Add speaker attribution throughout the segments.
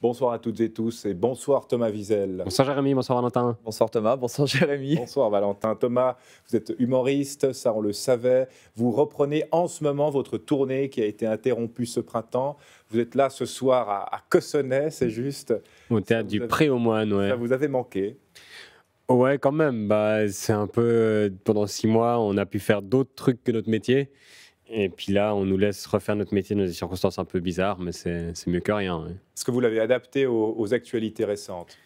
Speaker 1: Bonsoir à toutes et tous et bonsoir Thomas Wiesel.
Speaker 2: Bonsoir Jérémy, bonsoir Valentin.
Speaker 3: Bonsoir Thomas, bonsoir Jérémy.
Speaker 1: Bonsoir Valentin. Thomas, vous êtes humoriste, ça on le savait. Vous reprenez en ce moment votre tournée qui a été interrompue ce printemps. Vous êtes là ce soir à Cossonay, c'est juste.
Speaker 2: Au théâtre du Pré-aux-Moines, ouais.
Speaker 1: Ça vous avait manqué?
Speaker 2: Ouais, quand même. C'est un peu. Pendant 6 mois, on a pu faire d'autres trucs que notre métier. Et puis là, on nous laisse refaire notre métier dans des circonstances un peu bizarres, mais c'est mieux que rien. Ouais.
Speaker 1: Est-ce que vous l'avez adapté aux actualités récentes?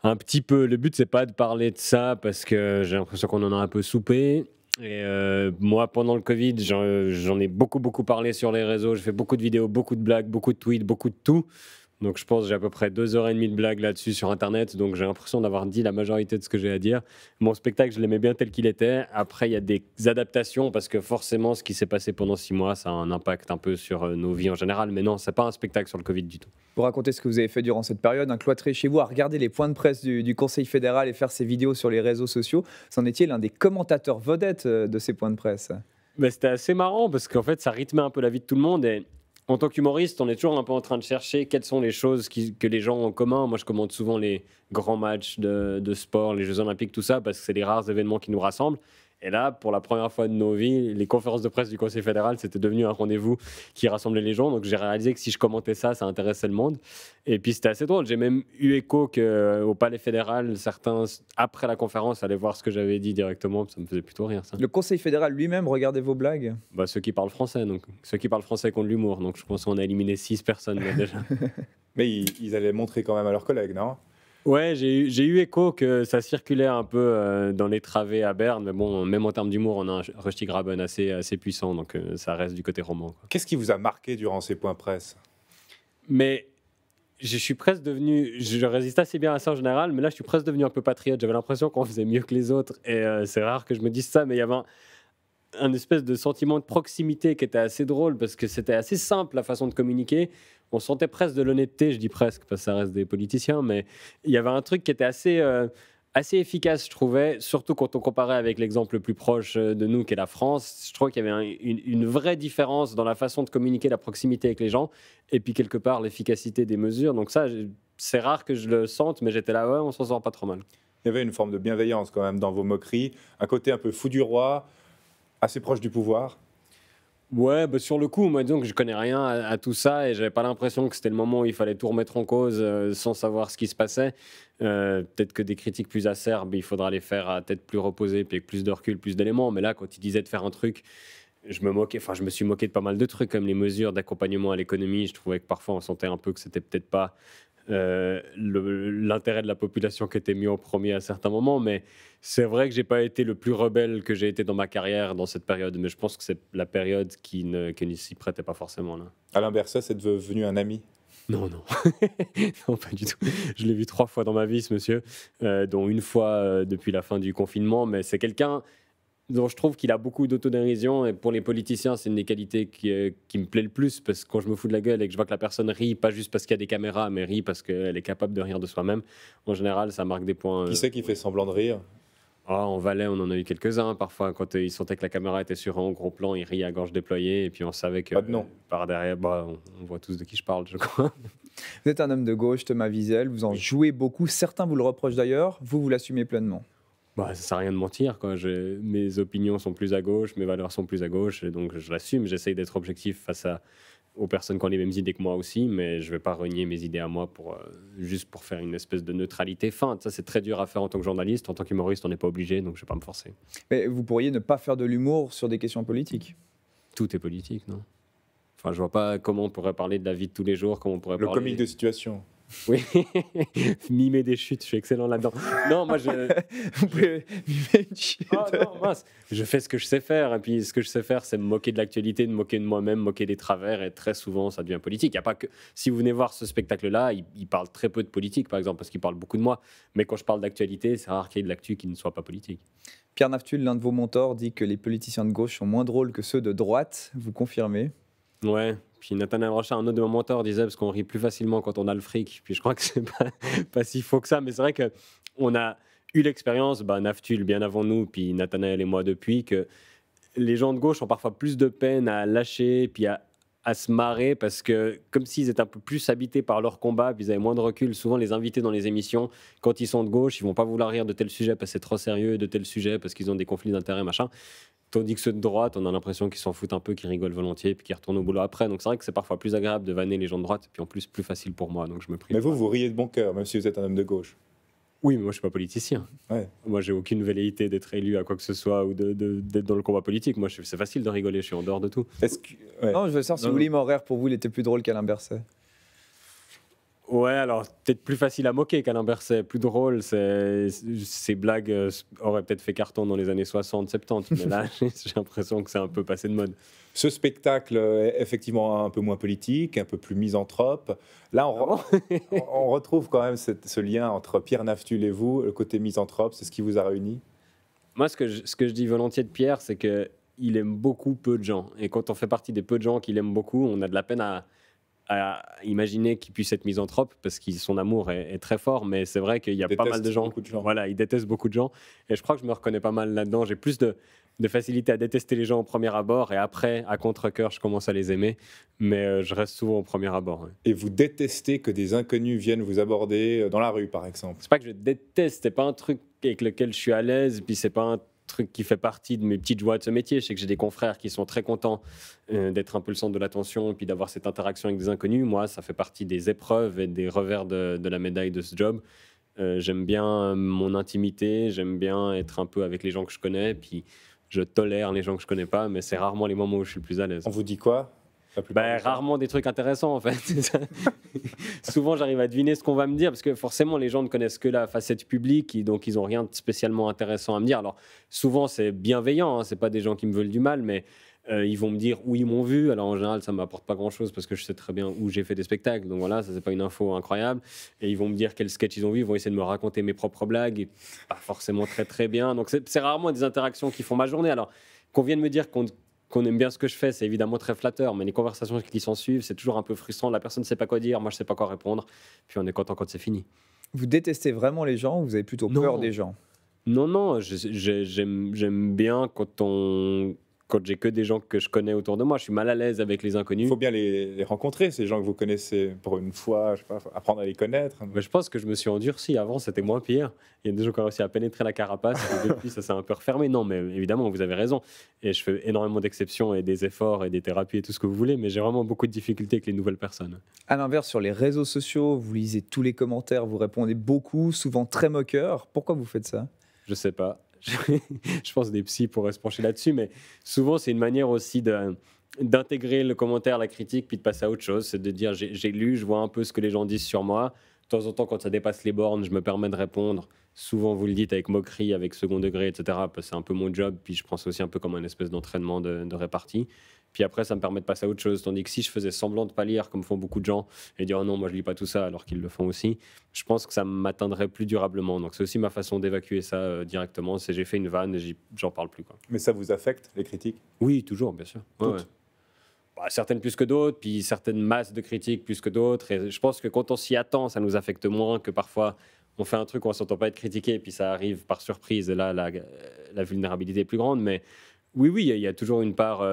Speaker 2: Un petit peu. Le but, c'est pas de parler de ça parce que j'ai l'impression qu'on en a un peu soupé. Et moi, pendant le Covid, j'en ai beaucoup parlé sur les réseaux. J'ai fait beaucoup de vidéos, beaucoup de blagues, beaucoup de tweets, beaucoup de tout. Donc je pense que j'ai à peu près 2h30 de blagues là-dessus sur Internet. Donc j'ai l'impression d'avoir dit la majorité de ce que j'ai à dire. Mon spectacle, je l'aimais bien tel qu'il était. Après, il y a des adaptations parce que forcément, ce qui s'est passé pendant 6 mois, ça a un impact un peu sur nos vies en général. Mais non, c'est pas un spectacle sur le Covid du tout.
Speaker 3: Pour raconter ce que vous avez fait durant cette période, cloîtré chez vous, à regarder les points de presse du Conseil fédéral et faire ses vidéos sur les réseaux sociaux, vous en étiez l'un des commentateurs vedettes de ces points de presse.
Speaker 2: Mais c'était assez marrant parce qu'en fait, ça rythmait un peu la vie de tout le monde. Et en tant qu'humoriste, on est toujours un peu en train de chercher quelles sont les choses que les gens ont en commun. Moi, je commente souvent les grands matchs de sport, les Jeux Olympiques, tout ça, parce que c'est les rares événements qui nous rassemblent. Et là, pour la première fois de nos vies, les conférences de presse du Conseil fédéral, c'était devenu un rendez-vous qui rassemblait les gens. Donc j'ai réalisé que si je commentais ça, ça intéressait le monde. Et puis c'était assez drôle. J'ai même eu écho qu'au Palais fédéral, certains, après la conférence, allaient voir ce que j'avais dit directement. Ça me faisait plutôt rire, ça.
Speaker 3: Le Conseil fédéral lui-même regardait vos blagues?
Speaker 2: Ceux qui parlent français, donc ceux qui parlent français qui ont de l'humour. Donc je pense qu'on a éliminé 6 personnes là, déjà.
Speaker 1: Mais ils allaient montrer quand même à leurs collègues, non?
Speaker 2: Ouais, j'ai eu écho que ça circulait un peu dans les travées à Berne, mais bon, même en termes d'humour, on a un Rusty Graben assez puissant, donc ça reste du côté roman. Quoi.
Speaker 1: Qu'est-ce qui vous a marqué durant ces points presse?
Speaker 2: Mais je suis presque devenu, je résiste assez bien à ça en général, mais là je suis presque devenu un peu patriote. J'avais l'impression qu'on faisait mieux que les autres, et c'est rare que je me dise ça, mais il y avait un espèce de sentiment de proximité qui était assez drôle parce que c'était assez simple la façon de communiquer. On sentait presque de l'honnêteté, je dis presque parce que ça reste des politiciens, mais il y avait un truc qui était assez efficace, je trouvais, surtout quand on comparait avec l'exemple le plus proche de nous, qui est la France. Je trouve qu'il y avait une vraie différence dans la façon de communiquer, la proximité avec les gens, et puis quelque part l'efficacité des mesures. Donc ça, c'est rare que je le sente, mais j'étais là, ouais, on s'en sort pas trop mal.
Speaker 1: Il y avait une forme de bienveillance quand même dans vos moqueries, un côté un peu fou du roi, assez proche du pouvoir.
Speaker 2: Ouais, sur le coup, moi, disons que je connais rien à tout ça et j'avais pas l'impression que c'était le moment où il fallait tout remettre en cause sans savoir ce qui se passait. Peut-être que des critiques plus acerbes, il faudra les faire à tête plus reposée, puis avec plus de recul, plus d'éléments. Mais là, quand il disait de faire un truc, je me suis moqué de pas mal de trucs, comme les mesures d'accompagnement à l'économie. Je trouvais que parfois on sentait un peu que c'était peut-être pas l'intérêt de la population qui était mis en premier à certains moments, mais c'est vrai que j'ai pas été le plus rebelle que j'ai été dans ma carrière dans cette période, mais je pense que c'est la période qui ne s'y prêtait pas forcément là.
Speaker 1: Alain Berset est devenu un ami?
Speaker 2: Non, non. Non, pas du tout. Je l'ai vu 3 fois dans ma vie, ce monsieur, dont une fois depuis la fin du confinement, mais c'est quelqu'un dont je trouve qu'il a beaucoup d'autodérision, et pour les politiciens, c'est une des qualités qui me plaît le plus, parce que quand je me fous de la gueule et que je vois que la personne rit, pas juste parce qu'il y a des caméras, mais rit parce qu'elle est capable de rire de soi-même, en général, ça marque des points.
Speaker 1: Qui c'est qui fait semblant de rire?
Speaker 2: En Valais, on en a eu quelques-uns. Parfois, quand ils sentaient que la caméra était sur un gros plan, ils riaient à gorge déployée, et puis on savait que
Speaker 1: Pas de nom.
Speaker 2: Par derrière, on voit tous de qui je parle, je crois.
Speaker 3: Vous êtes un homme de gauche, Thomas Wiesel, vous en jouez beaucoup, certains vous le reprochent d'ailleurs, vous l'assumez pleinement.
Speaker 2: Ça sert à rien de mentir, quoi. Mes opinions sont plus à gauche, mes valeurs sont plus à gauche, et donc je l'assume. J'essaye d'être objectif face aux personnes qui ont les mêmes idées que moi aussi, mais je ne vais pas renier mes idées à moi juste pour faire une espèce de neutralité feinte. Ça, c'est très dur à faire en tant que journaliste. En tant qu'humoriste, on n'est pas obligé, donc je ne vais pas me forcer.
Speaker 3: Mais vous pourriez ne pas faire de l'humour sur des questions politiques.
Speaker 2: Tout est politique, non? Enfin, je vois pas comment on pourrait parler de la vie de tous les jours, comment on pourrait
Speaker 1: Le comique de situation.
Speaker 2: Oui, mimer des chutes, je suis excellent là-dedans. Non, moi
Speaker 3: Vous pouvez mimer une chute.
Speaker 2: Ah non, mince. Je fais ce que je sais faire, et puis ce que je sais faire, c'est me moquer de l'actualité, de moquer de moi-même, moquer des travers, et très souvent, ça devient politique. Y a pas que... Si vous venez voir ce spectacle-là, il parle très peu de politique, par exemple, parce qu'il parle beaucoup de moi. Mais quand je parle d'actualité, c'est rare qu'il y ait de l'actu qui ne soit pas politique.
Speaker 3: Pierre Naftul, l'un de vos mentors, dit que les politiciens de gauche sont moins drôles que ceux de droite. Vous confirmez?
Speaker 2: Ouais. Puis Nathanaël Rochard, un autre de mes mentors, disait parce qu'on rit plus facilement quand on a le fric. Puis je crois que c'est pas si faux que ça, mais c'est vrai qu'on a eu l'expérience, Naftul bien avant nous, puis Nathanaël et moi depuis, que les gens de gauche ont parfois plus de peine à lâcher, puis à à se marrer parce que, comme s'ils étaient un peu plus habités par leur combat, puis ils avaient moins de recul. Souvent, les invités dans les émissions, quand ils sont de gauche, ils vont pas vouloir rire de tel sujet parce que c'est trop sérieux, de tel sujet parce qu'ils ont des conflits d'intérêts, machin. Tandis que ceux de droite, on a l'impression qu'ils s'en foutent un peu, qu'ils rigolent volontiers, puis qu'ils retournent au boulot après. Donc c'est vrai que c'est parfois plus agréable de vanner les gens de droite, et puis en plus plus facile pour moi. Donc je me prive.
Speaker 1: Mais vous riez de bon cœur, même si vous êtes un homme de gauche.
Speaker 2: Oui, mais moi je suis pas politicien.
Speaker 1: Ouais.
Speaker 2: Moi j'ai aucune velléité d'être élu à quoi que ce soit ou d'être dans le combat politique. Moi c'est facile de rigoler, je suis en dehors de tout.
Speaker 1: Est-ce que... ouais.
Speaker 3: Non, je veux savoir si Willy Morer, pour vous, il était plus drôle qu'Alain Berset.
Speaker 2: Ouais, alors peut-être plus facile à moquer qu'Alain Berset, plus drôle. Ces blagues auraient peut-être fait carton dans les années 60, 70, mais là j'ai l'impression que c'est un peu passé de mode.
Speaker 1: Ce spectacle est effectivement un peu moins politique, un peu plus misanthrope. Là, on retrouve quand même ce lien entre Pierre Naftul et vous, le côté misanthrope, c'est ce qui vous a réunis.
Speaker 2: Moi, ce que je dis volontiers de Pierre, c'est qu'il aime beaucoup peu de gens. Et quand on fait partie des peu de gens qu'il aime beaucoup, on a de la peine à imaginer qu'il puisse être misanthrope parce que son amour est très fort, mais c'est vrai qu'il y a pas mal de gens. Voilà, il déteste beaucoup de gens. Et je crois que je me reconnais pas mal là-dedans. J'ai plus de facilité à détester les gens au premier abord et après, à contre-cœur, je commence à les aimer. Mais je reste souvent au premier abord. Ouais.
Speaker 1: Et vous détestez que des inconnus viennent vous aborder dans la rue, par exemple?
Speaker 2: C'est pas que je déteste, c'est pas un truc avec lequel je suis à l'aise, puis c'est pas un truc qui fait partie de mes petites joies de ce métier. Je sais que j'ai des confrères qui sont très contents d'être un peu le centre de l'attention et puis d'avoir cette interaction avec des inconnus. Moi, ça fait partie des épreuves et des revers de la médaille de ce job. J'aime bien mon intimité, j'aime bien être un peu avec les gens que je connais, puis je tolère les gens que je connais pas, mais c'est rarement les moments où je suis le plus à l'aise.
Speaker 1: On vous dit quoi?
Speaker 2: Rarement des trucs intéressants en fait. Souvent j'arrive à deviner ce qu'on va me dire parce que forcément les gens ne connaissent que la facette publique et donc ils n'ont rien de spécialement intéressant à me dire. Alors souvent c'est bienveillant, hein, c'est pas des gens qui me veulent du mal, mais ils vont me dire où ils m'ont vu. Alors en général ça m'apporte pas grand chose parce que je sais très bien où j'ai fait des spectacles, donc voilà, ça c'est pas une info incroyable. Et ils vont me dire quel sketch ils ont vu, ils vont essayer de me raconter mes propres blagues et pas forcément très très bien. Donc c'est rarement des interactions qui font ma journée. Alors qu'on vienne me dire qu'on aime bien ce que je fais, c'est évidemment très flatteur, mais les conversations qui s'en suivent, c'est toujours un peu frustrant. La personne ne sait pas quoi dire, moi je ne sais pas quoi répondre, puis on est content quand c'est fini.
Speaker 3: Vous détestez vraiment les gens ou vous avez plutôt peur des gens?
Speaker 2: Non, j'aime bien quand j'ai que des gens que je connais autour de moi. Je suis mal à l'aise avec les inconnus.
Speaker 1: Il faut bien les rencontrer, ces gens que vous connaissez pour une fois, je sais pas, apprendre à les connaître.
Speaker 2: Mais je pense que je me suis endurci. Avant, c'était moins pire. Il y a des gens qui ont réussi à pénétrer la carapace. Et depuis, ça s'est un peu refermé. Non, mais évidemment, vous avez raison. Et je fais énormément d'exceptions et des efforts et des thérapies et tout ce que vous voulez. Mais j'ai vraiment beaucoup de difficultés avec les nouvelles personnes.
Speaker 3: À l'inverse, sur les réseaux sociaux, vous lisez tous les commentaires, vous répondez beaucoup, souvent très moqueurs. Pourquoi vous faites ça?
Speaker 2: Je sais pas. Je pense que des psys pourraient se pencher là-dessus, mais souvent c'est une manière aussi d'intégrer le commentaire, la critique, puis de passer à autre chose. C'est de dire j'ai lu, je vois un peu ce que les gens disent sur moi. De temps en temps, quand ça dépasse les bornes, je me permets de répondre. Souvent, vous le dites avec moquerie, avec second degré, etc. Parce que c'est un peu mon job, puis je pense aussi un peu comme une espèce d'entraînement de répartie. Puis après, ça me permet de passer à autre chose. Tandis que si je faisais semblant de pas lire, comme font beaucoup de gens, et dire oh non, moi je lis pas tout ça, alors qu'ils le font aussi, je pense que ça m'atteindrait plus durablement. Donc c'est aussi ma façon d'évacuer ça directement. C'est j'ai fait une vanne et j'en parle plus, quoi.
Speaker 1: Mais ça vous affecte, les critiques?
Speaker 2: Oui, toujours, bien sûr. Ouais. Certaines plus que d'autres, puis certaines masses de critiques plus que d'autres. Et je pense que quand on s'y attend, ça nous affecte moins que parfois on fait un truc où on ne s'entend pas être critiqué, et puis ça arrive par surprise. Et là, la vulnérabilité est plus grande. Mais oui, il y a toujours une part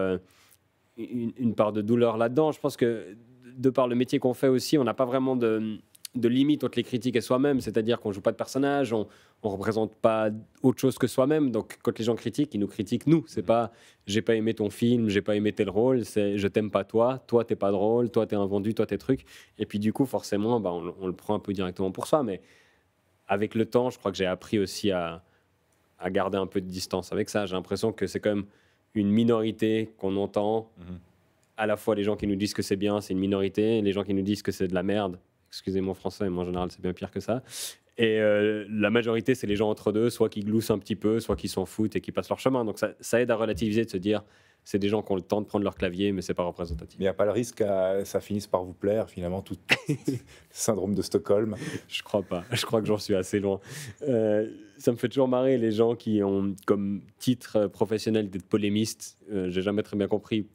Speaker 2: de douleur là-dedans. Je pense que de par le métier qu'on fait aussi, on n'a pas vraiment de limite entre les critiques et soi-même. C'est-à-dire qu'on ne joue pas de personnage, on ne représente pas autre chose que soi-même. Donc quand les gens critiquent, ils nous critiquent nous. C'est pas j'ai pas aimé ton film, j'ai pas aimé tel rôle, c'est je t'aime pas toi t'es pas drôle, toi t'es invendu, toi t'es truc. Et puis du coup forcément on le prend un peu directement pour soi. Mais avec le temps, je crois que j'ai appris aussi à garder un peu de distance avec ça. J'ai l'impression que c'est quand même une minorité qu'on entend. À la fois les gens qui nous disent que c'est bien, c'est une minorité, et les gens qui nous disent que c'est de la merde, excusez mon français, mais en général c'est bien pire que ça. Et la majorité, c'est les gens entre deux, soit qui gloussent un petit peu, soit qui s'en foutent et qui passent leur chemin. Donc ça aide à relativiser, de se dire c'est des gens qui ont le temps de prendre leur clavier, mais c'est pas représentatif.
Speaker 1: Il n'y a pas le risque que ça finisse par vous plaire, finalement, tout syndrome de Stockholm?
Speaker 2: Je crois pas. Je crois que j'en suis assez loin. Ça me fait toujours marrer les gens qui ont comme titre professionnel d'être polémiste. J'ai jamais très bien compris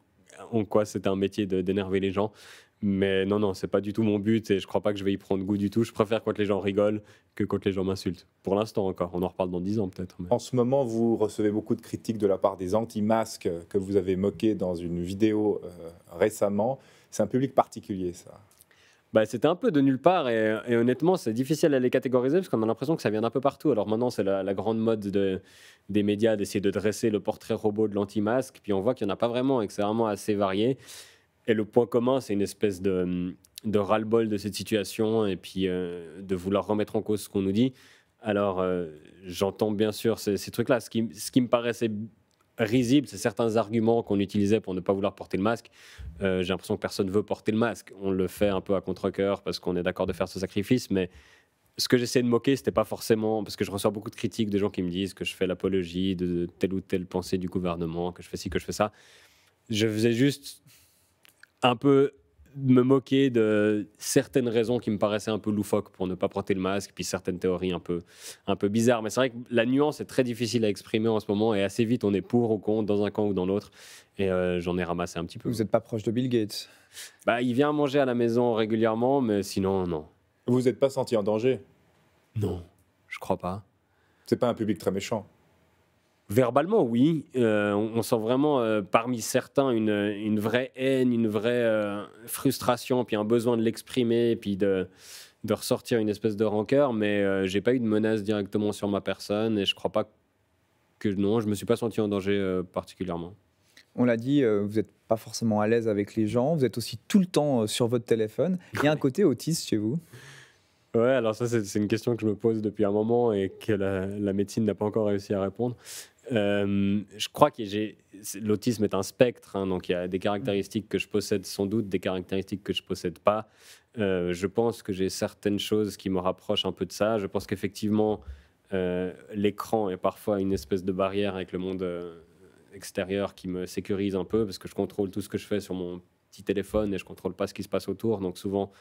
Speaker 2: en quoi c'était un métier d'énerver les gens. Mais non, c'est pas du tout mon but et je crois pas que je vais y prendre goût du tout. Je préfère quand les gens rigolent que quand les gens m'insultent. Pour l'instant encore. On en reparle dans 10 ans peut-être. Mais...
Speaker 1: En ce moment, vous recevez beaucoup de critiques de la part des anti-masques que vous avez moqués dans une vidéo récemment. C'est un public particulier, ça.
Speaker 2: Bah, c'était un peu de nulle part et honnêtement, c'est difficile à les catégoriser parce qu'on a l'impression que ça vient d'un peu partout. Alors maintenant, c'est la grande mode des médias d'essayer de dresser le portrait robot de l'anti-masque. Puis on voit qu'il n'y en a pas vraiment et que c'est vraiment assez varié. Et le point commun, c'est une espèce de ras-le-bol de cette situation et puis de vouloir remettre en cause ce qu'on nous dit. Alors, j'entends bien sûr ces trucs-là. Ce qui me paraissait risible, c'est certains arguments qu'on utilisait pour ne pas vouloir porter le masque. J'ai l'impression que personne ne veut porter le masque. On le fait un peu à contre-cœur parce qu'on est d'accord de faire ce sacrifice, mais ce que j'essaie de moquer, c'était pas forcément... Parce que je reçois beaucoup de critiques de gens qui me disent que je fais l'apologie de telle ou telle pensée du gouvernement, que je fais ci, que je fais ça. Je faisais juste un peu me moquer de certaines raisons qui me paraissaient un peu loufoques pour ne pas porter le masque, puis certaines théories un peu bizarres. Mais c'est vrai que la nuance est très difficile à exprimer en ce moment, et assez vite on est pour ou contre, dans un camp ou dans l'autre, et j'en ai ramassé un petit peu.
Speaker 3: Vous n'êtes pas proche de Bill Gates?
Speaker 2: Bah, il vient manger à la maison régulièrement, mais sinon, non.
Speaker 1: Vous vous êtes pas senti en danger?
Speaker 2: Non, je crois pas.
Speaker 1: C'est pas un public très méchant?
Speaker 2: Verbalement, oui. On sent vraiment parmi certains une vraie haine, une vraie frustration, puis un besoin de l'exprimer, puis de ressortir une espèce de rancœur. Mais j'ai pas eu de menace directement sur ma personne et je crois pas que non, je me suis pas senti en danger particulièrement.
Speaker 3: On l'a dit, vous n'êtes pas forcément à l'aise avec les gens. Vous êtes aussi tout le temps sur votre téléphone. Il y a un côté autiste chez vous?
Speaker 2: Ouais, alors ça, c'est une question que je me pose depuis un moment et que la médecine n'a pas encore réussi à répondre. Je crois que l'autisme est un spectre, hein, donc il y a des caractéristiques que je possède sans doute, des caractéristiques que je possède pas. Je pense que j'ai certaines choses qui me rapprochent un peu de ça. Je pense qu'effectivement, l'écran est parfois une espèce de barrière avec le monde extérieur qui me sécurise un peu parce que je contrôle tout ce que je fais sur mon petit téléphone et je contrôle pas ce qui se passe autour. Donc souvent,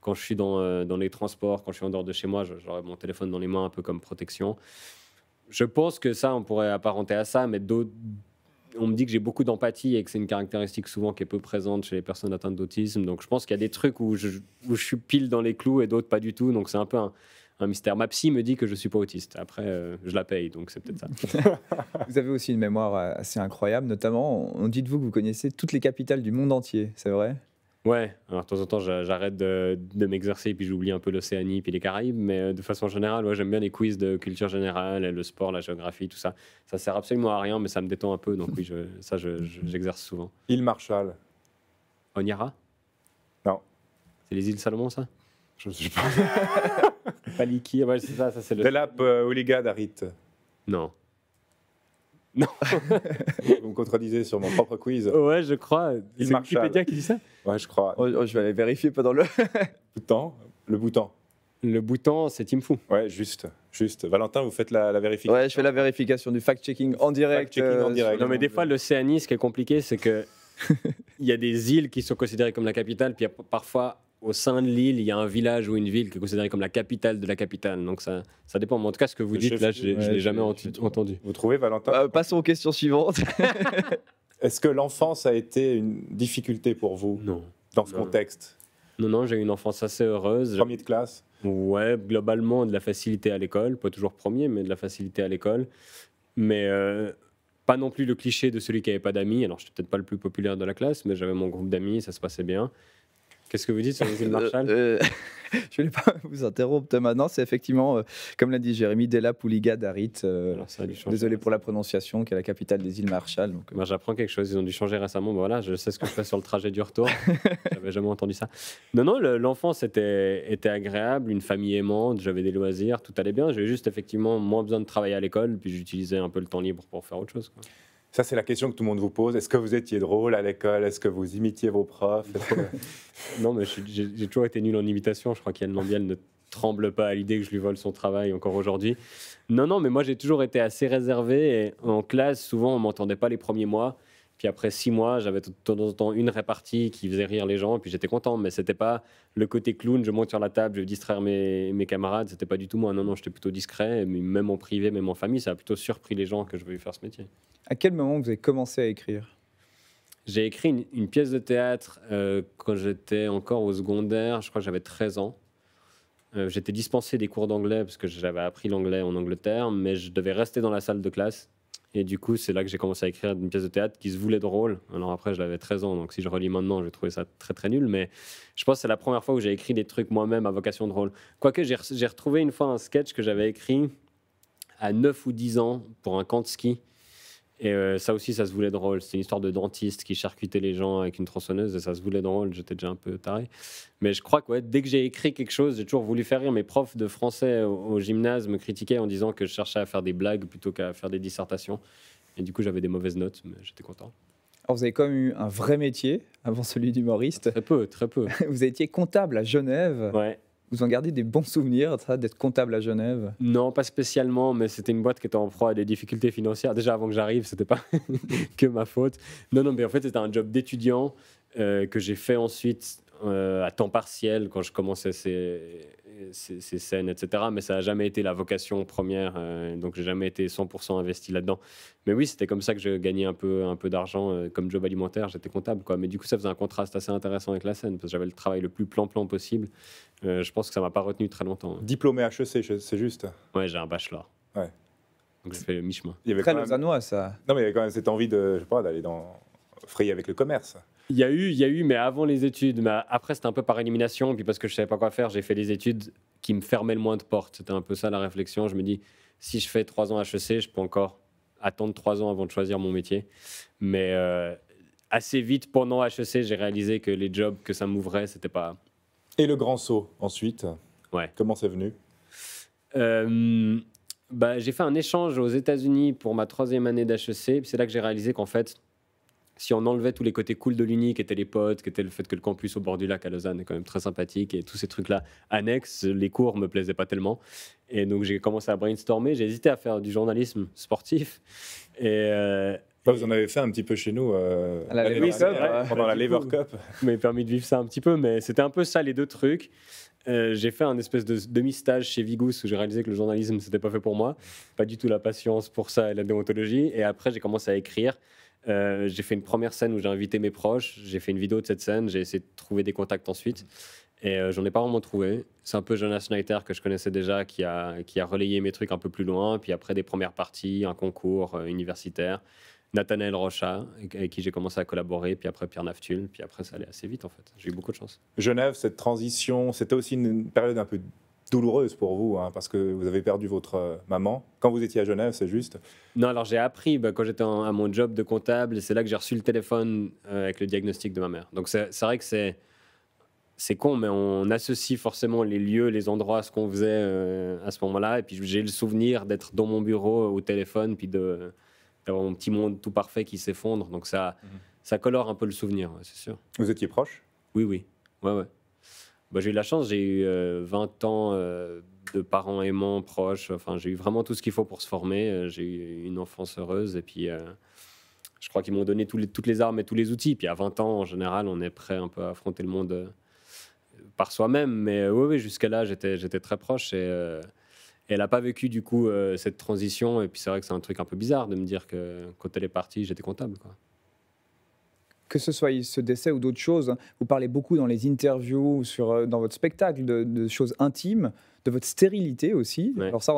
Speaker 2: quand je suis dans les transports, quand je suis en dehors de chez moi, j'aurai mon téléphone dans les mains un peu comme protection. Je pense que ça, on pourrait apparenter à ça, mais on me dit que j'ai beaucoup d'empathie et que c'est une caractéristique souvent qui est peu présente chez les personnes atteintes d'autisme. Donc je pense qu'il y a des trucs où je suis pile dans les clous et d'autres pas du tout. Donc c'est un peu un mystère. Ma psy me dit que je suis pas autiste. Après, je la paye, donc c'est peut-être ça.
Speaker 3: Vous avez aussi une mémoire assez incroyable. Notamment, on dit de vous que vous connaissez toutes les capitales du monde entier. C'est vrai?
Speaker 2: Ouais, alors de temps en temps, j'arrête de m'exercer, puis j'oublie un peu l'Océanie, puis les Caraïbes, mais de façon générale, ouais, j'aime bien les quiz de culture générale, le sport, la géographie, tout ça. Ça sert absolument à rien, mais ça me détend un peu, donc oui, j'exerce souvent.
Speaker 1: Île Marshall?
Speaker 2: Honiara?
Speaker 1: Non.
Speaker 2: C'est les îles Salomon, ça?
Speaker 1: Je ne sais pas.
Speaker 2: Paliki, ouais, c'est ça c'est le...
Speaker 1: Delap Ouliga d'Arit?
Speaker 2: Non.
Speaker 1: Vous me contredisez sur mon propre quiz.
Speaker 2: Ouais, je crois.
Speaker 1: Il
Speaker 2: C'est
Speaker 1: marche.
Speaker 2: Wikipédia qui dit ça?
Speaker 1: Ouais, je crois.
Speaker 3: Je vais aller vérifier pendant le...
Speaker 1: Bhoutan? Le Bhoutan.
Speaker 2: Le Bhoutan, c'est Team Fou.
Speaker 1: Ouais, juste. Valentin, vous faites la vérification?
Speaker 3: Ouais, je fais la vérification du fact-checking en direct.
Speaker 1: Fact-checking en direct.
Speaker 2: Non, mais des fois, l'Océanie, ce qui est compliqué, c'est que il y a des îles qui sont considérées comme la capitale, puis parfois, au sein de l'île, il y a un village ou une ville qui est considérée comme la capitale de la capitale. Donc ça dépend. Mais en tout cas, ce que vous dites, là, je ne l'ai jamais entendu.
Speaker 1: Vous trouvez, Valentin?
Speaker 3: Passons aux questions suivantes.
Speaker 1: Est-ce que l'enfance a été une difficulté pour vous?
Speaker 2: Non.
Speaker 1: Dans ce contexte?
Speaker 2: Non, j'ai eu une enfance assez heureuse.
Speaker 1: Premier de classe?
Speaker 2: Ouais, globalement, de la facilité à l'école. Pas toujours premier, mais de la facilité à l'école. Mais pas non plus le cliché de celui qui n'avait pas d'amis. Alors, je n'étais peut-être pas le plus populaire de la classe, mais j'avais mon groupe d'amis, ça se passait bien. Qu'est-ce que vous dites sur les îles Marshall?
Speaker 3: Je ne voulais pas vous interrompre maintenant. C'est effectivement, comme l'a dit Jérémy, Delap Ouliga d'Arit. Désolé pour la prononciation, qui est la capitale des îles Marshall. Donc,
Speaker 2: Moi, j'apprends quelque chose. Ils ont dû changer récemment. Bon, voilà, je sais ce que je fais sur le trajet du retour. J'avais jamais entendu ça. Non, l'enfance était agréable, une famille aimante, j'avais des loisirs, tout allait bien. J'avais juste effectivement moins besoin de travailler à l'école, puis j'utilisais un peu le temps libre pour faire autre chose, quoi.
Speaker 1: Ça, c'est la question que tout le monde vous pose. Est-ce que vous étiez drôle à l'école? Est-ce que vous imitiez vos profs?
Speaker 2: Non, mais j'ai toujours été nul en imitation. Je crois qu'Yann Lambiel ne tremble pas à l'idée que je lui vole son travail encore aujourd'hui. Non, mais moi, j'ai toujours été assez réservé. Et en classe, souvent, on ne m'entendait pas les premiers mois. Puis après 6 mois, j'avais de temps en temps une répartie qui faisait rire les gens. Puis j'étais content. Mais ce n'était pas le côté clown. Je monte sur la table, je vais distraire mes camarades. Ce n'était pas du tout moi. Non, j'étais plutôt discret. Mais même en privé, même en famille, ça a plutôt surpris les gens que je veuille faire ce métier.
Speaker 3: à quel moment vous avez commencé à écrire?
Speaker 2: J'ai écrit une pièce de théâtre quand j'étais encore au secondaire, je crois que j'avais 13 ans. J'étais dispensé des cours d'anglais parce que j'avais appris l'anglais en Angleterre, mais je devais rester dans la salle de classe. Et du coup, c'est là que j'ai commencé à écrire une pièce de théâtre qui se voulait drôle. Alors après, je l'avais 13 ans, donc si je relis maintenant, je vais trouver ça très très nul. Mais je pense que c'est la première fois où j'ai écrit des trucs moi-même à vocation drôle. Quoique, j'ai retrouvé une fois un sketch que j'avais écrit à 9 ou 10 ans pour un camp de ski. Et ça aussi, ça se voulait drôle. C'était une histoire de dentiste qui charcutait les gens avec une tronçonneuse et ça se voulait drôle. J'étais déjà un peu taré. Mais je crois que ouais, dès que j'ai écrit quelque chose, j'ai toujours voulu faire rire. Mes profs de français au gymnase me critiquaient en disant que je cherchais à faire des blagues plutôt qu'à faire des dissertations. Et du coup, j'avais des mauvaises notes, mais j'étais content.
Speaker 3: Alors, vous avez quand même eu un vrai métier avant celui d'humoriste.
Speaker 2: Très peu, très peu.
Speaker 3: Vous étiez comptable à Genève.
Speaker 2: Ouais.
Speaker 3: Vous en gardez des bons souvenirs, ça, d'être comptable à Genève?
Speaker 2: Non, pas spécialement, mais c'était une boîte qui était en proie à des difficultés financières. Déjà avant que j'arrive, c'était pas que ma faute. Non, mais en fait, c'était un job d'étudiant que j'ai fait ensuite à temps partiel quand je commençais ces scènes, etc. Mais ça n'a jamais été la vocation première, donc j'ai jamais été 100% investi là-dedans. Mais oui, c'était comme ça que je gagnais un peu d'argent comme job alimentaire. J'étais comptable, quoi. Mais du coup, ça faisait un contraste assez intéressant avec la scène parce que j'avais le travail le plus plan-plan possible. Je pense que ça m'a pas retenu très longtemps.
Speaker 1: Diplômé HEC, c'est juste.
Speaker 2: Ouais, j'ai un bachelor.
Speaker 1: Ouais.
Speaker 2: Donc j'ai fait le mi-chemin.
Speaker 1: Il y avait
Speaker 3: Très
Speaker 1: quand même...
Speaker 3: lausannois, ça.
Speaker 1: Non, mais il y avait quand même cette envie de, je sais pas, d'aller dans frayer avec le commerce.
Speaker 2: Il y a eu, mais avant les études. Mais après, c'était un peu par élimination. Puis parce que je savais pas quoi faire, j'ai fait des études qui me fermaient le moins de portes. C'était un peu ça la réflexion. Je me dis, si je fais 3 ans HEC, je peux encore attendre 3 ans avant de choisir mon métier. Mais assez vite, pendant HEC, j'ai réalisé que les jobs que ça m'ouvrait, c'était pas...
Speaker 1: Et le grand saut, ensuite.
Speaker 2: Ouais.
Speaker 1: Comment c'est venu?
Speaker 2: J'ai fait un échange aux États-Unis pour ma 3e année d'HEC. C'est là que j'ai réalisé qu'en fait, si on enlevait tous les côtés cool de l'Uni, qui étaient les potes, qui était le fait que le campus au bord du lac à Lausanne est quand même très sympathique, et tous ces trucs-là annexes, les cours me plaisaient pas tellement. Et donc j'ai commencé à brainstormer. J'ai hésité à faire du journalisme sportif. Et
Speaker 1: vous en avez fait un petit peu chez nous
Speaker 3: À la
Speaker 1: l'année
Speaker 3: Lever
Speaker 1: dernière,
Speaker 3: Cup,
Speaker 1: pendant la
Speaker 2: Du
Speaker 1: Lever
Speaker 2: coup,
Speaker 1: Cup.
Speaker 2: Ça m'a permis de vivre ça un petit peu, mais c'était un peu ça les deux trucs. J'ai fait un espèce de demi-stage chez Vigous où j'ai réalisé que le journalisme c'était pas fait pour moi, pas du tout la patience pour ça et la déontologie. Et après j'ai commencé à écrire. J'ai fait une première scène où j'ai invité mes proches, j'ai fait une vidéo de cette scène, j'ai essayé de trouver des contacts ensuite. Et j'en ai pas vraiment trouvé. C'est un peu Jonas Schneider que je connaissais déjà qui a relayé mes trucs un peu plus loin. Puis après des premières parties, un concours universitaire. Nathanaël Rocha, avec qui j'ai commencé à collaborer, puis après Pierre Naftul, puis après ça allait assez vite en fait. J'ai eu beaucoup de chance.
Speaker 1: Genève, cette transition, c'était aussi une période un peu douloureuse pour vous, hein, parce que vous avez perdu votre maman. Quand vous étiez à Genève, c'est juste?
Speaker 2: Non, alors j'ai appris quand j'étais à mon job de comptable, et c'est là que j'ai reçu le téléphone avec le diagnostic de ma mère. Donc c'est vrai que c'est con, mais on associe forcément les lieux, les endroits à ce qu'on faisait à ce moment-là. Et puis j'ai le souvenir d'être dans mon bureau au téléphone, puis d'avoir mon petit monde tout parfait qui s'effondre. Donc ça colore un peu le souvenir, ouais, c'est sûr.
Speaker 1: Vous étiez proche?
Speaker 2: Oui. Ouais. J'ai eu la chance, j'ai eu 20 ans de parents aimants, proches. Enfin, j'ai eu vraiment tout ce qu'il faut pour se former. J'ai eu une enfance heureuse. Et puis, je crois qu'ils m'ont donné toutes les armes et tous les outils. Puis à 20 ans, en général, on est prêt un peu à affronter le monde par soi-même. Mais oui, jusqu'à là, j'étais très proche. Et elle n'a pas vécu du coup cette transition. Et puis c'est vrai que c'est un truc un peu bizarre de me dire que quand elle est partie, j'étais comptable, quoi.
Speaker 3: Que ce soit ce décès ou d'autres choses, hein, vous parlez beaucoup dans les interviews, dans votre spectacle, de choses intimes, de votre stérilité aussi.
Speaker 2: Ouais.
Speaker 3: Alors ça,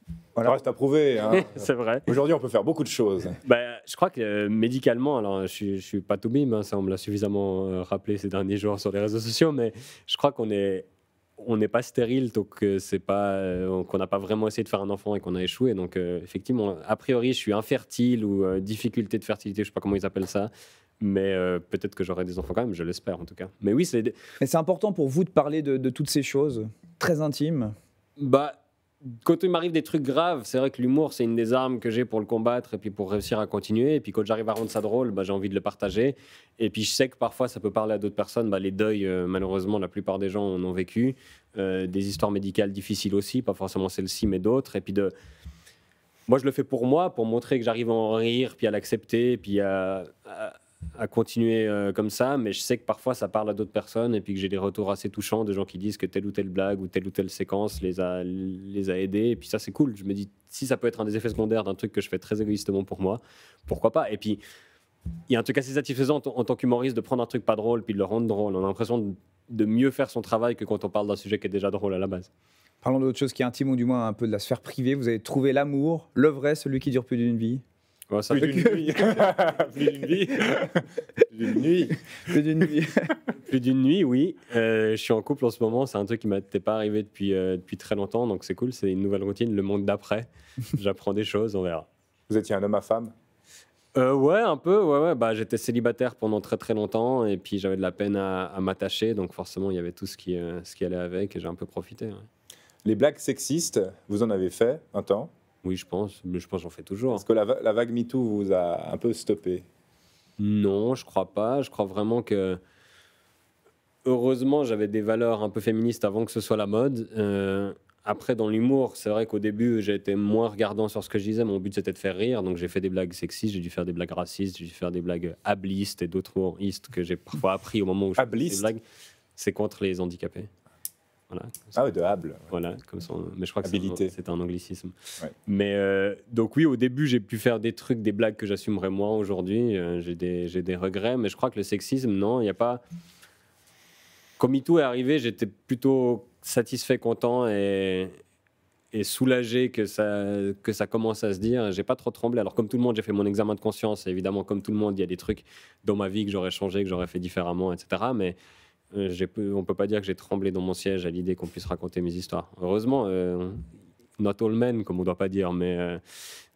Speaker 1: Ça
Speaker 3: voilà.
Speaker 1: reste à prouver. Hein.
Speaker 2: C'est vrai.
Speaker 1: Aujourd'hui, on peut faire beaucoup de choses.
Speaker 2: Je crois que médicalement, alors je suis pas tout bim, hein, ça on me l'a suffisamment rappelé ces derniers jours sur les réseaux sociaux, mais je crois qu'on n'est pas stérile tant que c'est pas qu'on n'a pas vraiment essayé de faire un enfant et qu'on a échoué. Donc effectivement, a priori, je suis infertile ou difficulté de fertilité, je sais pas comment ils appellent ça. Mais peut-être que j'aurai des enfants quand même, je l'espère en tout cas. Mais oui,
Speaker 3: Mais c'est important pour vous de parler de toutes ces choses très intimes.
Speaker 2: Quand il m'arrive des trucs graves, c'est vrai que l'humour, c'est une des armes que j'ai pour le combattre et puis pour réussir à continuer. Et puis quand j'arrive à rendre ça drôle, j'ai envie de le partager. Et puis je sais que parfois, ça peut parler à d'autres personnes. Les deuils, malheureusement, la plupart des gens en ont vécu. Des histoires médicales difficiles aussi, pas forcément celle-ci, mais d'autres. Et puis moi, je le fais pour moi, pour montrer que j'arrive à en rire, puis à l'accepter, puis à continuer comme ça, mais je sais que parfois ça parle à d'autres personnes et puis que j'ai des retours assez touchants de gens qui disent que telle ou telle blague ou telle séquence les a aidés, et puis ça c'est cool. Je me dis, si ça peut être un des effets secondaires d'un truc que je fais très égoïstement pour moi, pourquoi pas. Et puis il y a un truc assez satisfaisant en tant qu'humoriste de prendre un truc pas drôle puis de le rendre drôle. On a l'impression de mieux faire son travail que quand on parle d'un sujet qui est déjà drôle à la base.
Speaker 3: Parlons d'autre chose qui est intime ou du moins un peu de la sphère privée. Vous avez trouvé l'amour, le vrai, celui qui dure plus d'une vie.
Speaker 2: Ouais, ça
Speaker 1: Plus
Speaker 2: fait
Speaker 1: d'une nuit. Plus d'une vie. Plus d'une nuit.
Speaker 3: Plus d'une vie.
Speaker 2: plus d'une nuit, oui. Je suis en couple en ce moment. C'est un truc qui m'était pas arrivé depuis très longtemps, donc c'est cool. C'est une nouvelle routine. Le monde d'après. J'apprends des choses, on verra.
Speaker 1: Vous étiez un homme à femme?
Speaker 2: Ouais, un peu. Ouais. Bah, j'étais célibataire pendant très très longtemps et puis j'avais de la peine à m'attacher, donc forcément il y avait tout ce qui allait avec et j'ai un peu profité. Ouais.
Speaker 1: Les blagues sexistes, vous en avez fait un temps?
Speaker 2: Oui, je pense, mais je pense que j'en fais toujours.
Speaker 1: Est-ce que la vague MeToo vous a un peu stoppé?
Speaker 2: Non, je crois pas. Je crois vraiment que, heureusement, j'avais des valeurs un peu féministes avant que ce soit la mode. Après, dans l'humour, c'est vrai qu'au début, j'étais moins regardant sur ce que je disais. Mon but, c'était de faire rire. Donc, j'ai fait des blagues sexistes, j'ai dû faire des blagues racistes, j'ai dû faire des blagues ablistes et d'autres humoristes que j'ai parfois appris au moment où je faisais
Speaker 1: Abliste?
Speaker 2: ces blagues. C'est contre les handicapés. Voilà.
Speaker 1: Ah oui, de Hable.
Speaker 2: Voilà, comme ça. Mais je crois que
Speaker 1: Habilité.
Speaker 2: c'est un anglicisme.
Speaker 1: Ouais.
Speaker 2: Mais donc oui, au début, j'ai pu faire des trucs, des blagues que j'assumerais moins aujourd'hui. J'ai des regrets, mais je crois que le sexisme, non, il n'y a pas. Quand MeToo est arrivé, j'étais plutôt satisfait, content et soulagé que ça commence à se dire. J'ai pas trop tremblé. Alors comme tout le monde, j'ai fait mon examen de conscience. Et évidemment, comme tout le monde, il y a des trucs dans ma vie que j'aurais changé, que j'aurais fait différemment, etc. Mais on peut pas dire que j'ai tremblé dans mon siège à l'idée qu'on puisse raconter mes histoires. Heureusement, not all men, comme on doit pas dire, mais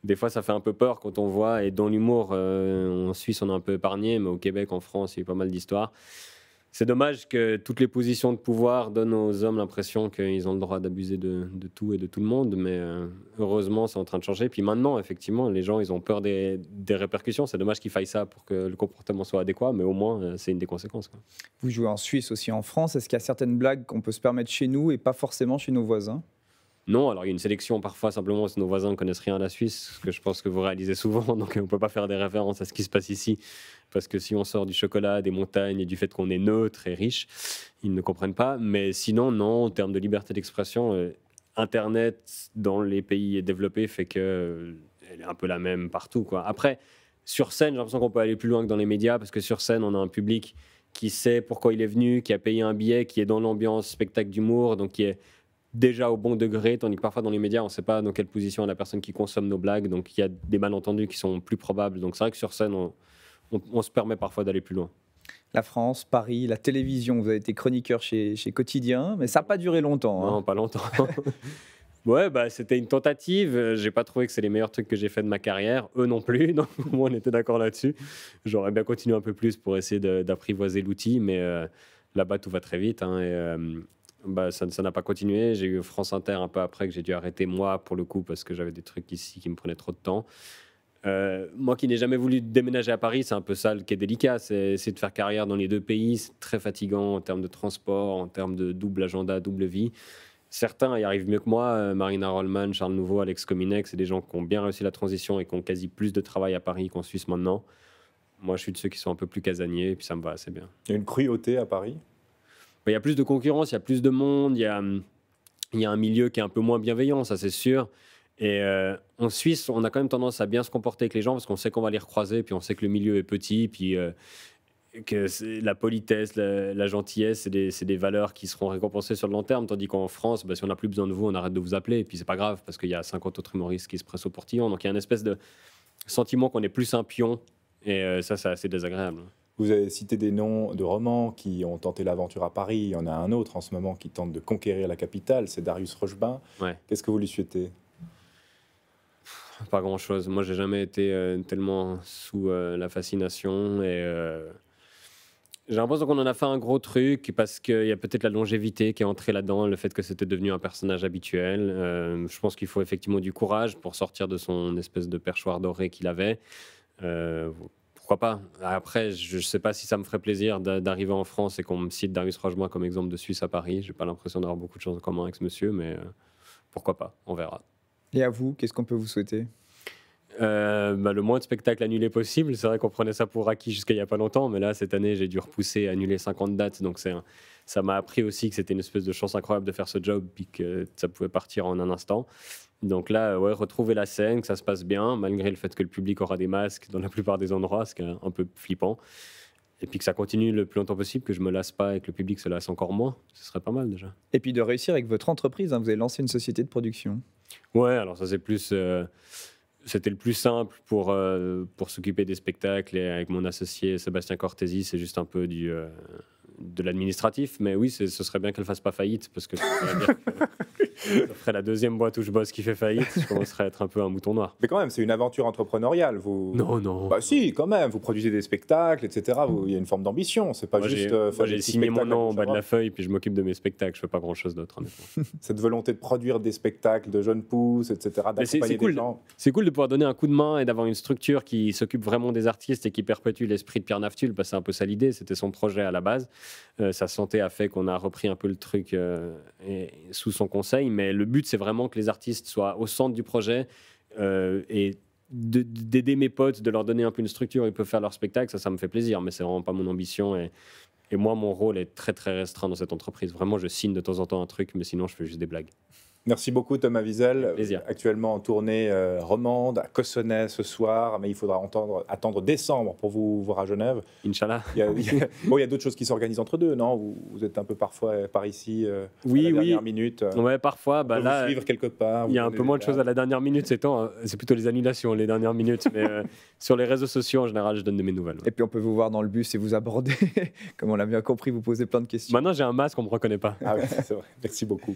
Speaker 2: des fois ça fait un peu peur quand on voit, et dans l'humour, en Suisse on est un peu épargné, mais au Québec, en France, il y a eu pas mal d'histoires. C'est dommage que toutes les positions de pouvoir donnent aux hommes l'impression qu'ils ont le droit d'abuser de tout et de tout le monde, mais heureusement c'est en train de changer. Puis maintenant, effectivement, les gens ils ont peur des répercussions. C'est dommage qu'il faille ça pour que le comportement soit adéquat, mais au moins c'est une des conséquences, quoi.
Speaker 3: Vous jouez en Suisse aussi en France. Est-ce qu'il y a certaines blagues qu'on peut se permettre chez nous et pas forcément chez nos voisins?
Speaker 2: Non, alors il y a une sélection parfois simplement parce que nos voisins ne connaissent rien à la Suisse, ce que je pense que vous réalisez souvent, donc on ne peut pas faire des références à ce qui se passe ici, parce que si on sort du chocolat, des montagnes et du fait qu'on est neutre et riche, ils ne comprennent pas. Mais sinon, non, en termes de liberté d'expression, Internet dans les pays développés fait qu'elle est un peu la même partout, quoi. Après, sur scène, j'ai l'impression qu'on peut aller plus loin que dans les médias, parce que sur scène, on a un public qui sait pourquoi il est venu, qui a payé un billet, qui est dans l'ambiance spectacle d'humour, donc qui est déjà au bon degré, tandis que parfois dans les médias, on ne sait pas dans quelle position est la personne qui consomme nos blagues, donc il y a des malentendus qui sont plus probables. Donc c'est vrai que sur scène, on se permet parfois d'aller plus loin.
Speaker 3: La France, Paris, la télévision, vous avez été chroniqueur chez Quotidien, mais ça n'a pas duré longtemps.
Speaker 2: Non, pas longtemps. Ouais, bah, c'était une tentative. J'ai pas trouvé que c'est les meilleurs trucs que j'ai fait de ma carrière. Eux non plus. Donc, on était d'accord là-dessus. J'aurais bien continué un peu plus pour essayer d'apprivoiser l'outil, mais là-bas, tout va très vite. Hein, et, ça n'a pas continué. J'ai eu France Inter un peu après que j'ai dû arrêter moi pour le coup parce que j'avais des trucs ici qui me prenaient trop de temps. Moi qui n'ai jamais voulu déménager à Paris, c'est un peu ça qui est délicat, c'est de faire carrière dans les deux pays. C'est très fatigant en termes de transport, en termes de double agenda, double vie. Certains y arrivent mieux que moi, Marina Rollman, Charles Nouveau, Alex Kominek, c'est des gens qui ont bien réussi la transition et qui ont quasi plus de travail à Paris qu'en Suisse maintenant. Moi je suis de ceux qui sont un peu plus casaniers et puis ça me va assez bien.
Speaker 1: Il y a une cruauté à Paris?
Speaker 2: Il y a plus de concurrence, il y a plus de monde, il y a un milieu qui est un peu moins bienveillant, ça c'est sûr. Et en Suisse, on a quand même tendance à bien se comporter avec les gens parce qu'on sait qu'on va les recroiser, puis on sait que le milieu est petit, puis que la politesse, la gentillesse, c'est des valeurs qui seront récompensées sur le long terme. Tandis qu'en France, si on n'a plus besoin de vous, on arrête de vous appeler, et puis c'est pas grave parce qu'il y a 50 autres humoristes qui se pressent au portillon. Donc il y a une espèce de sentiment qu'on est plus un pion, et ça, c'est assez désagréable.
Speaker 1: Vous avez cité des noms de romans qui ont tenté l'aventure à Paris. Il y en a un autre en ce moment qui tente de conquérir la capitale, c'est Darius Rochebin.
Speaker 2: Ouais.
Speaker 1: Qu'est-ce que vous lui souhaitez?
Speaker 2: Pas grand-chose. Moi, j'ai jamais été tellement sous la fascination et j'ai l'impression qu'on en a fait un gros truc parce qu'il y a peut-être la longévité qui est entrée là-dedans, le fait que c'était devenu un personnage habituel. Je pense qu'il faut effectivement du courage pour sortir de son espèce de perchoir doré qu'il avait. Pourquoi pas? Après, je sais pas si ça me ferait plaisir d'arriver en France et qu'on me cite Darius Rochebin comme exemple de Suisse à Paris. J'ai pas l'impression d'avoir beaucoup de choses en commun avec ce monsieur, mais pourquoi pas? On verra.
Speaker 3: Et à vous, qu'est-ce qu'on peut vous souhaiter?
Speaker 2: Le moins de spectacles annulés possible. C'est vrai qu'on prenait ça pour acquis jusqu'à il n'y a pas longtemps, mais là, cette année, j'ai dû repousser et annuler 50 dates. Donc, ça m'a appris aussi que c'était une espèce de chance incroyable de faire ce job, puis que ça pouvait partir en un instant. Donc là, retrouver la scène, que ça se passe bien, malgré le fait que le public aura des masques dans la plupart des endroits, ce qui est un peu flippant. Et puis que ça continue le plus longtemps possible, que je me lasse pas et que le public se lasse encore moins. Ce serait pas mal déjà.
Speaker 3: Et puis de réussir avec votre entreprise, hein, vous avez lancé une société de production.
Speaker 2: Ouais, alors ça c'est plus... C'était le plus simple pour s'occuper des spectacles, et avec mon associé Sébastien Cortési, c'est juste un peu de l'administratif. Mais oui, ce serait bien qu'elle fasse pas faillite, parce que ça voudrait dire que ça ferait la deuxième boîte où je bosse qui fait faillite. Je commencerais à être un peu un mouton noir.
Speaker 1: Mais quand même, c'est une aventure entrepreneuriale.
Speaker 2: Non.
Speaker 1: Bah si, quand même. Vous produisez des spectacles, etc. Il y a une forme d'ambition. C'est pas
Speaker 2: Moi,
Speaker 1: juste.
Speaker 2: j'ai signé mon nom en bas de la feuille, puis je m'occupe de mes spectacles. Je fais pas grand-chose d'autre, honnêtement.
Speaker 1: Cette volonté de produire des spectacles de jeunes pousses, etc. D'accompagner des gens.
Speaker 2: C'est cool de pouvoir donner un coup de main et d'avoir une structure qui s'occupe vraiment des artistes et qui perpétue l'esprit de Pierre Naftul, parce que c'est un peu ça l'idée, c'était son projet à la base. Sa santé a fait qu'on a repris un peu le truc sous son conseil, mais le but c'est vraiment que les artistes soient au centre du projet et d'aider mes potes, de leur donner un peu une structure, ils peuvent faire leur spectacle, ça me fait plaisir, mais c'est vraiment pas mon ambition. Et moi, mon rôle est très très restreint dans cette entreprise. Vraiment, je signe de temps en temps un truc, mais sinon je fais juste des blagues.
Speaker 1: Merci beaucoup Thomas Wiesel,
Speaker 2: Plaisir.
Speaker 1: actuellement en tournée romande, à Cossonay ce soir, mais il faudra attendre décembre pour vous voir à Genève.
Speaker 2: Inch'Allah.
Speaker 1: Il y a d'autres choses qui s'organisent entre deux, non? Vous êtes un peu parfois par ici à la dernière minute.
Speaker 2: Ouais, parfois.
Speaker 1: Là, vous suivre quelque part.
Speaker 2: Il y a un peu moins de choses à la dernière minute, c'est plutôt les annulations, les dernières minutes. Mais sur les réseaux sociaux, en général, je donne de mes nouvelles. Ouais.
Speaker 3: Et puis on peut vous voir dans le bus et vous aborder. Comme on l'a bien compris, vous posez plein de questions.
Speaker 2: Maintenant, j'ai un masque, on ne me reconnaît pas.
Speaker 1: Ah oui, c'est vrai. Merci beaucoup.